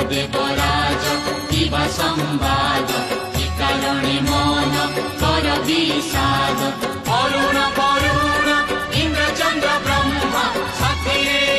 देवराज किबा संवाद कि कारणे मन कर विषाद। अरुण करुण इंद्र चंद्र ब्रह्मा साथी